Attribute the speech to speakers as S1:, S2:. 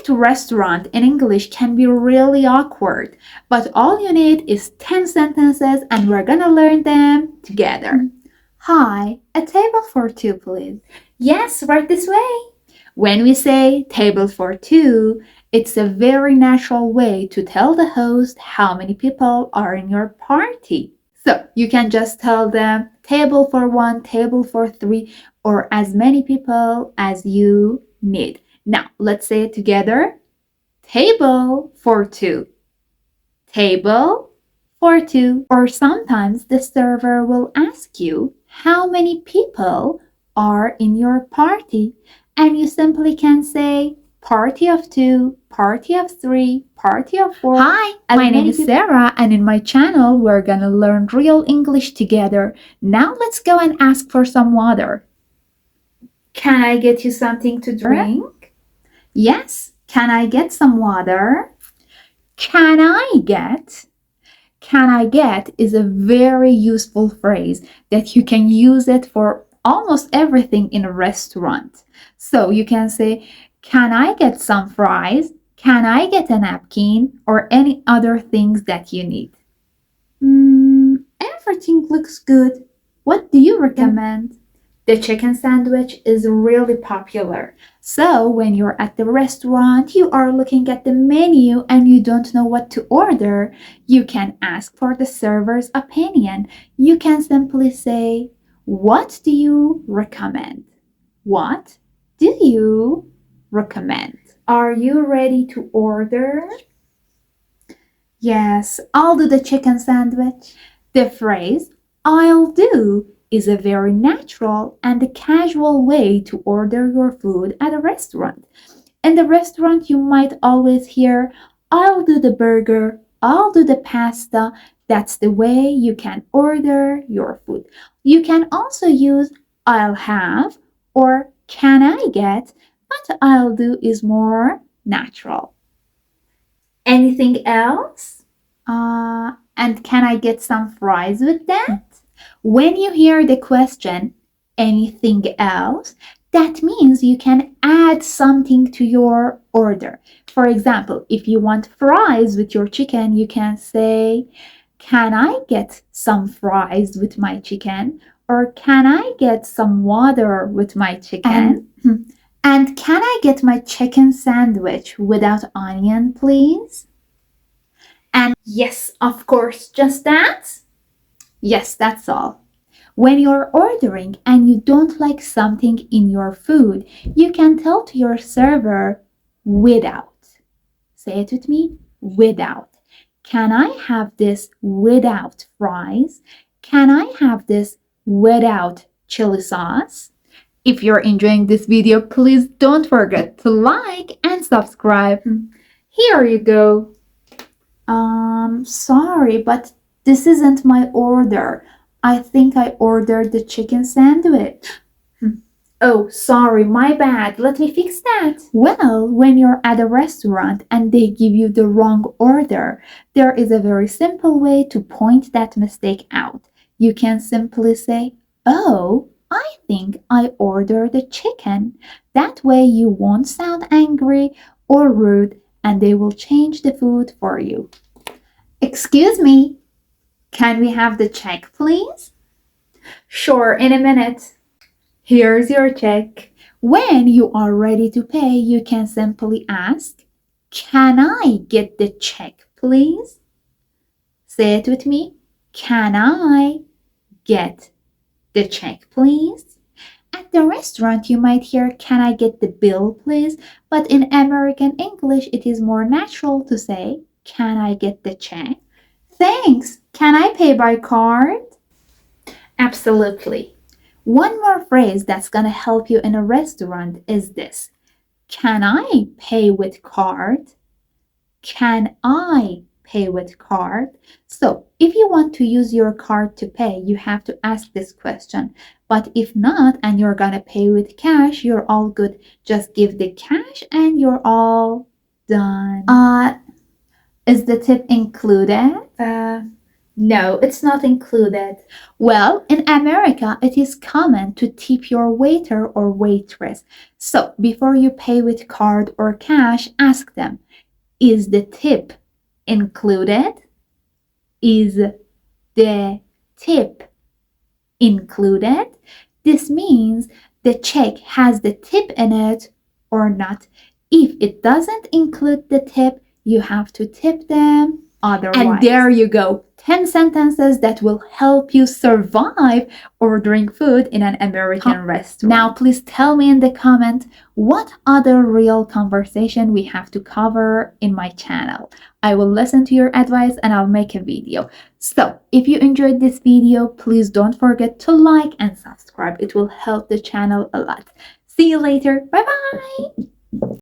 S1: to restaurant in English can be really awkward, but all you need is 10 sentences and we're gonna learn them together. Hi, a table for two, please. Yes, right this way. When we say table for two, it's a very natural way to tell the host how many people are in your party. So you can just tell them table for one, table for three, or as many people as you need. Now, let's say it together. Table for two. Table for two. Or sometimes the server will ask you how many people are in your party. And you simply can say party of two, party of three, party of four. Hi, my name is Sarah, and in my channel, we're gonna learn real English together. Now let's go and ask for some water. Can I get you something to drink? Yes. Can I get some water? Can I get? Can I get is a very useful phrase that you can use it for almost everything in a restaurant. So you can say, can I get some fries? Can I get a napkin? Or any other things that you need. Everything looks good. What do you recommend? The chicken sandwich is really popular. So when you're at the restaurant, you are looking at the menu and you don't know what to order, you can ask for the server's opinion. You can simply say, what do you recommend? What do you recommend? Are you ready to order? Yes, I'll do the chicken sandwich. The phrase, I'll do, is a very natural and a casual way to order your food at a restaurant. In the restaurant, you might always hear, I'll do the burger, I'll do the pasta. That's the way you can order your food. You can also use I'll have or can I get, but I'll do is more natural. Anything else? And can I get some fries with that? When you hear the question, anything else, that means you can add something to your order. For example, if you want fries with your chicken, you can say, can I get some fries with my chicken? Or can I get some water with my chicken? And can I get my chicken sandwich without onion, please? And yes, of course, just that. Yes, that's all. When you're ordering and you don't like something in your food, you can tell to your server without. Say it with me, without. Can I have this without fries? Can I have this without chili sauce? If you're enjoying this video, please don't forget to like and subscribe. Here you go. Sorry, but this isn't my order. I think I ordered the chicken sandwich. Oh, sorry, my bad. Let me fix that. Well, when you're at a restaurant and they give you the wrong order, there is a very simple way to point that mistake out. You can simply say, oh, I think I ordered the chicken. That way you won't sound angry or rude and they will change the food for you. Excuse me, can we have the check, please? Sure, in a minute. Here's your check. When you are ready to pay, you can simply ask, can I get the check, please? Say it with me. Can I get the check, please? At the restaurant, you might hear, can I get the bill, please? But in American English, it is more natural to say, can I get the check? Thanks. Can I pay by card? Absolutely. One more phrase that's going to help you in a restaurant is this. Can I pay with card? Can I pay with card? So if you want to use your card to pay, you have to ask this question. But if not, and you're going to pay with cash, you're all good. Just give the cash and you're all done. Is the tip included? No, it's not included. Well, in America, it is common to tip your waiter or waitress. So, before you pay with card or cash, ask them, is the tip included? Is the tip included? This means the check has the tip in it or not. If it doesn't include the tip, you have to tip them otherwise. And there you go, 10 sentences that will help you survive ordering food in an American restaurant. Now, please tell me in the comment what other real conversation we have to cover in my channel. I will listen to your advice and I'll make a video. So, if you enjoyed this video, please don't forget to like and subscribe. It will help the channel a lot. See you later. Bye bye.